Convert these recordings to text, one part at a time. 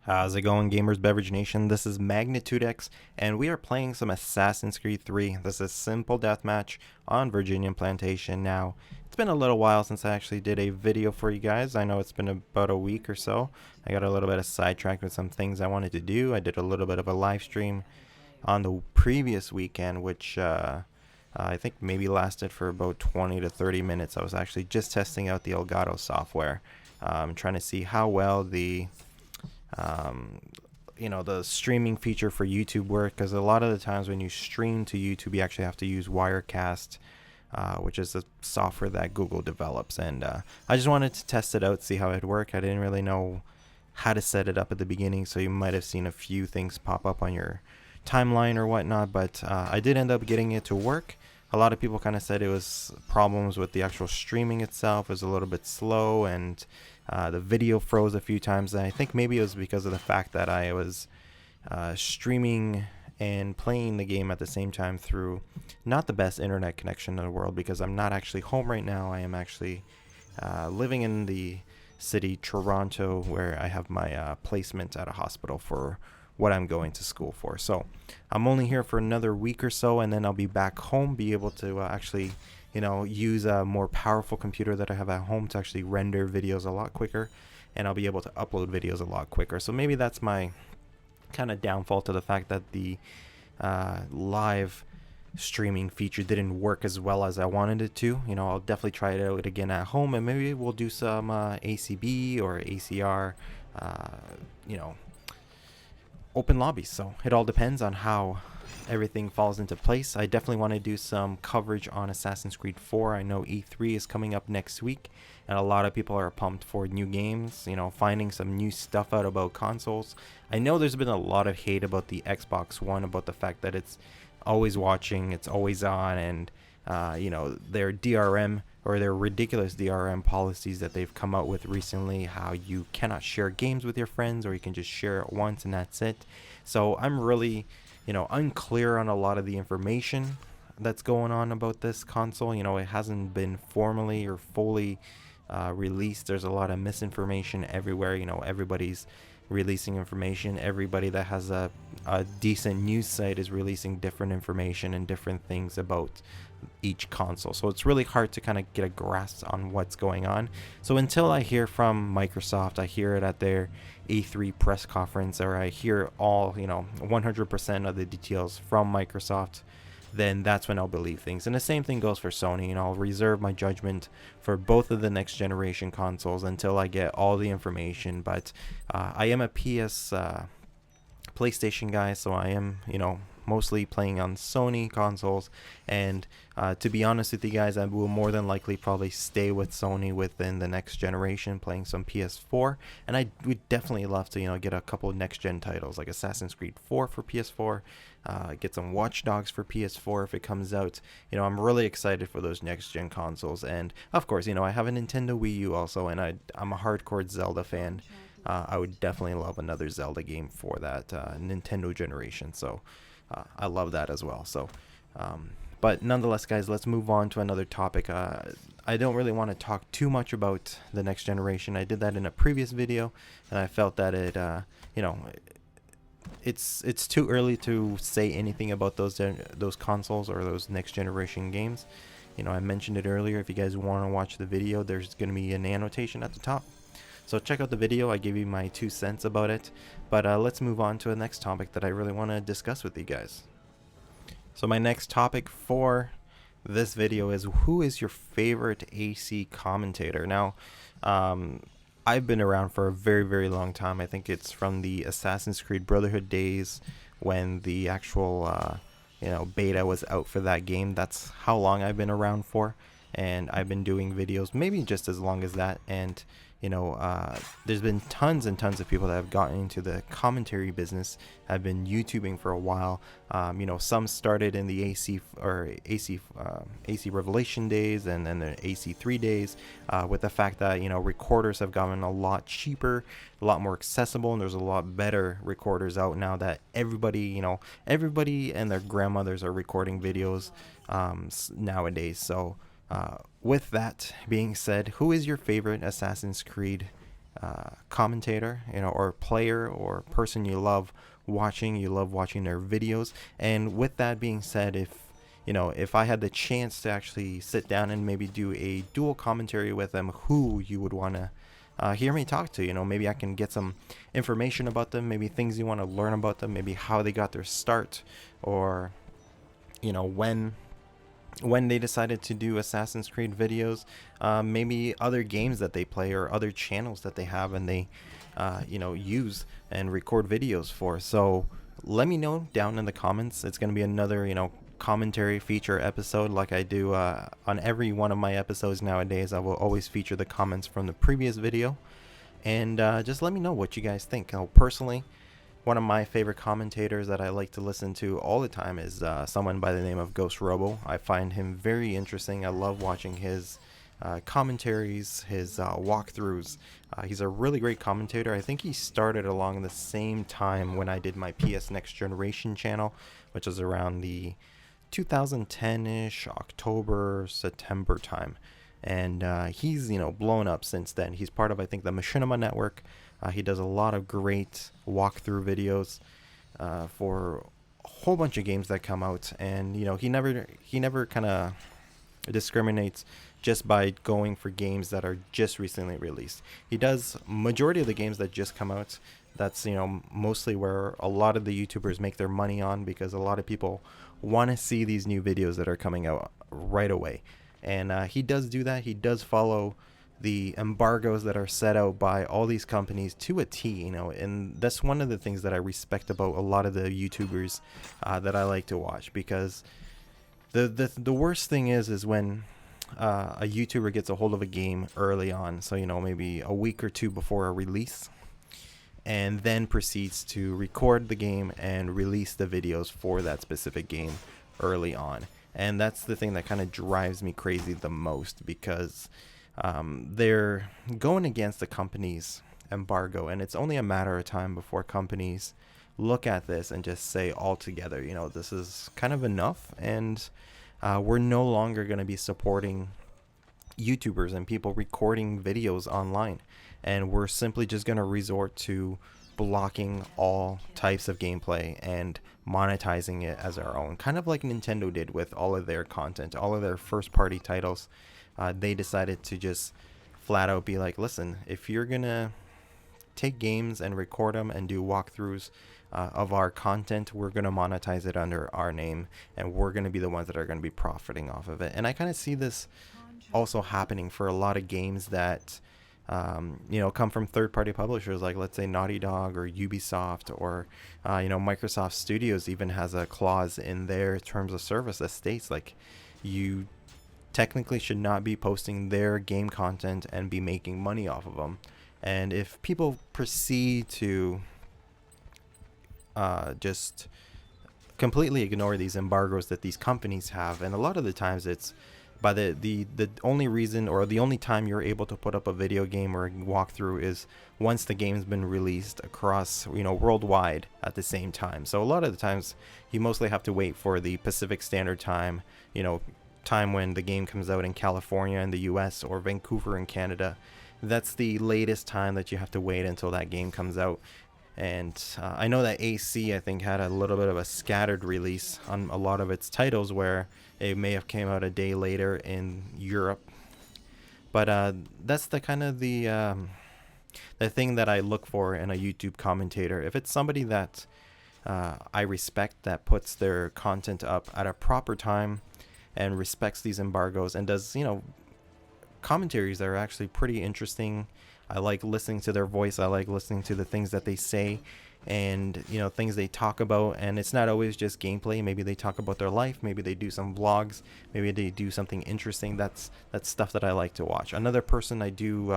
How's it going, GamersBeverage Nation? This is Magnitudex, and we are playing some Assassin's Creed 3. This is simple deathmatch on Virginian Plantation. Now, it's been a little while since I actually did a video for you guys. I know it's been about a week or so. I got a little bit of sidetracked with some things I wanted to do. I did a little bit of a live stream on the previous weekend, which I think maybe lasted for about 20 to 30 minutes. I was actually just testing out the Elgato software, trying to see how well um, the streaming feature for YouTube work, because a lot of the times when you stream to YouTube, you actually have to use Wirecast, which is the software that Google develops. And I just wanted to test it out, see how it worked. I didn't really know how to set it up at the beginning, so you might have seen a few things pop up on your timeline or whatnot, but I did end up getting it to work. A lot of people kind of said it was problems with the actual streaming itself. It was a little bit slow, and the video froze a few times. And I think maybe it was because of the fact that I was streaming and playing the game at the same time through not the best internet connection in the world, because I'm not actually home right now. I am actually living in the city, Toronto, where I have my placement at a hospital for what I'm going to school for. So I'm only here for another week or so, and then I'll be back home, be able to actually use a more powerful computer that I have at home to actually render videos a lot quicker, and I'll be able to upload videos a lot quicker. So maybe that's my kind of downfall to the fact that the live streaming feature didn't work as well as I wanted it to. I'll definitely try it out again at home, and maybe we'll do some ACB or ACR open lobbies. So it all depends on how everything falls into place. I definitely want to do some coverage on Assassin's Creed 4. I know E3 is coming up next week, and a lot of people are pumped for new games, finding some new stuff out about consoles. I know there's been a lot of hate about the Xbox One, about the fact that it's always watching, it's always on, and their DRM, or their ridiculous DRM policies that they've come out with recently, how you cannot share games with your friends, or you can just share it once and that's it. So I'm really unclear on a lot of the information that's going on about this console. It hasn't been formally or fully released. There's a lot of misinformation everywhere. Everybody's releasing information. Everybody that has a decent news site is releasing different information and different things about each console. So it's really hard to kind of get a grasp on what's going on. So until I hear from Microsoft, I hear it at their E3 press conference, or I hear all 100% of the details from Microsoft, then that's when I'll believe things. And the same thing goes for Sony. I'll reserve my judgment for both of the next generation consoles until I get all the information. But I am a PlayStation guy, so I am mostly playing on Sony consoles, and to be honest with you guys, I will more than likely probably stay with Sony within the next generation, playing some PS4. And I would definitely love to get a couple of next gen titles like Assassin's Creed 4 for PS4, get some Watch Dogs for PS4 if it comes out. I'm really excited for those next gen consoles. And of course, I have a Nintendo Wii U also, and I'm a hardcore Zelda fan. I would definitely love another Zelda game for that Nintendo generation. So I love that as well. So, but nonetheless, guys, let's move on to another topic. I don't really want to talk too much about the next generation. I did that in a previous video, and I felt that it's too early to say anything about those consoles or those next generation games. I mentioned it earlier. If you guys want to watch the video, there's going to be an annotation at the top. So check out the video. I gave you my 2 cents about it. But let's move on to the next topic that I really want to discuss with you guys. So my next topic for this video is, who is your favorite AC commentator? Now, I've been around for a very, very long time. I think it's from the Assassin's Creed Brotherhood days, when the actual beta was out for that game. That's how long I've been around for. And I've been doing videos maybe just as long as that. And there's been tons and tons of people that have gotten into the commentary business, have been YouTubing for a while. Some started in the AC Revelation days, and then the AC3 days, with the fact that recorders have gotten a lot cheaper, a lot more accessible, and there's a lot better recorders out now that everybody and their grandmothers are recording videos nowadays. So with that being said, who is your favorite Assassin's Creed commentator, or player or person you love watching. You love watching their videos. And with that being said, if I had the chance to actually sit down and maybe do a dual commentary with them, who you would want to hear me talk to, maybe I can get some information about them, maybe things you want to learn about them, maybe how they got their start, or when they decided to do Assassin's Creed videos, maybe other games that they play or other channels that they have and they use and record videos for. So let me know down in the comments. It's going to be another commentary feature episode like I do on every one of my episodes nowadays. I will always feature the comments from the previous video, and just let me know what you guys think. Personally, one of my favorite commentators that I like to listen to all the time is someone by the name of Ghost Robo. I find him very interesting. I love watching his commentaries, his walkthroughs. He's a really great commentator. I think he started along the same time when I did my PS Next Generation channel, which was around the 2010-ish, October, September time. And he's blown up since then. He's part of, I think, the Machinima Network. He does a lot of great walkthrough videos for a whole bunch of games that come out, and he never kind of discriminates just by going for games that are just recently released. He does majority of the games that just come out. That's mostly where a lot of the YouTubers make their money on, because a lot of people want to see these new videos that are coming out right away. And he does do that. He does follow the embargoes that are set out by all these companies to a T, and that's one of the things that I respect about a lot of the YouTubers that I like to watch, because the worst thing is when a YouTuber gets a hold of a game early on, so maybe a week or two before a release, and then proceeds to record the game and release the videos for that specific game early on. And that's the thing that kind of drives me crazy the most, because they're going against the company's embargo, and it's only a matter of time before companies look at this and just say altogether, this is kind of enough, and we're no longer going to be supporting YouTubers and people recording videos online, and we're simply just going to resort to blocking all types of gameplay and monetizing it as our own, kind of like Nintendo did with all of their content, all of their first party titles. They decided to just flat out be like, listen, if you're gonna take games and record them and do walkthroughs of our content, we're gonna monetize it under our name, and we're gonna be the ones that are gonna be profiting off of it. And I kind of see this also happening for a lot of games that come from third-party publishers, like let's say Naughty Dog or Ubisoft, or Microsoft Studios even has a clause in their terms of service that states like you technically should not be posting their game content and be making money off of them. And if people proceed to just completely ignore these embargoes that these companies have, and a lot of the times it's by the only reason or the only time you're able to put up a video game or a walkthrough is once the game's been released across worldwide at the same time. So a lot of the times you mostly have to wait for the Pacific Standard Time, time when the game comes out in California in the US or Vancouver in Canada. That's the latest time that you have to wait until that game comes out. And I know that AC, I think, had a little bit of a scattered release on a lot of its titles, where it may have came out a day later in Europe. But that's the kind of the thing that I look for in a YouTube commentator. If it's somebody that I respect, that puts their content up at a proper time and respects these embargoes and does, commentaries that are actually pretty interesting. I like listening to their voice. I like listening to the things that they say and, things they talk about. And it's not always just gameplay. Maybe they talk about their life. Maybe they do some vlogs. Maybe they do something interesting. That's stuff that I like to watch. Another person I do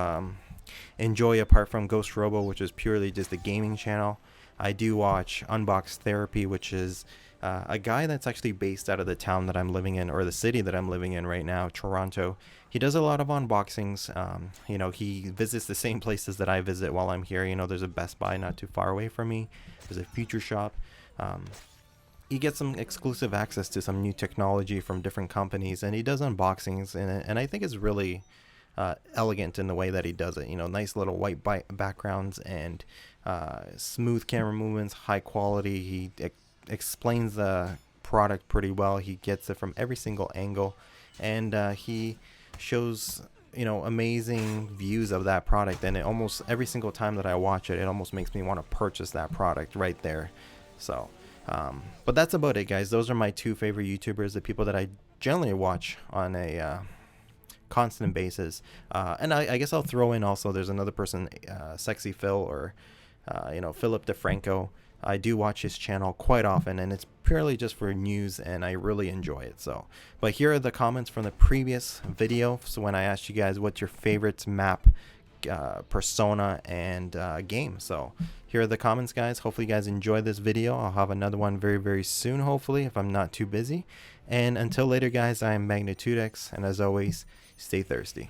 enjoy, apart from Ghost Robo, which is purely just a gaming channel, I do watch Unbox Therapy, which is a guy that's actually based out of the town that I'm living in, or the city that I'm living in right now, Toronto. He does a lot of unboxings. He visits the same places that I visit while I'm here. There's a Best Buy not too far away from me. There's a Future Shop. He gets some exclusive access to some new technology from different companies, and he does unboxings in it. And I think it's really elegant in the way that he does it. You know, nice little white backgrounds and smooth camera movements, high quality. He explains the product pretty well. He gets it from every single angle, and he shows, you know, amazing views of that product, and it almost every single time that I watch it, it almost makes me want to purchase that product right there. So but that's about it, guys. Those are my two favorite YouTubers, the people that I generally watch on a constant basis. And I guess I'll throw in also, there's another person, Sexy Phil, or you know, Philip DeFranco. I do watch his channel quite often, and it's purely just for news, and I really enjoy it. So, but here are the comments from the previous video. So when I asked you guys what's your favorite map, persona, and game. So here are the comments, guys. Hopefully you guys enjoyed this video. I'll have another one very, very soon, hopefully, if I'm not too busy. And until later, guys, I am Magnitudex, and as always, stay thirsty.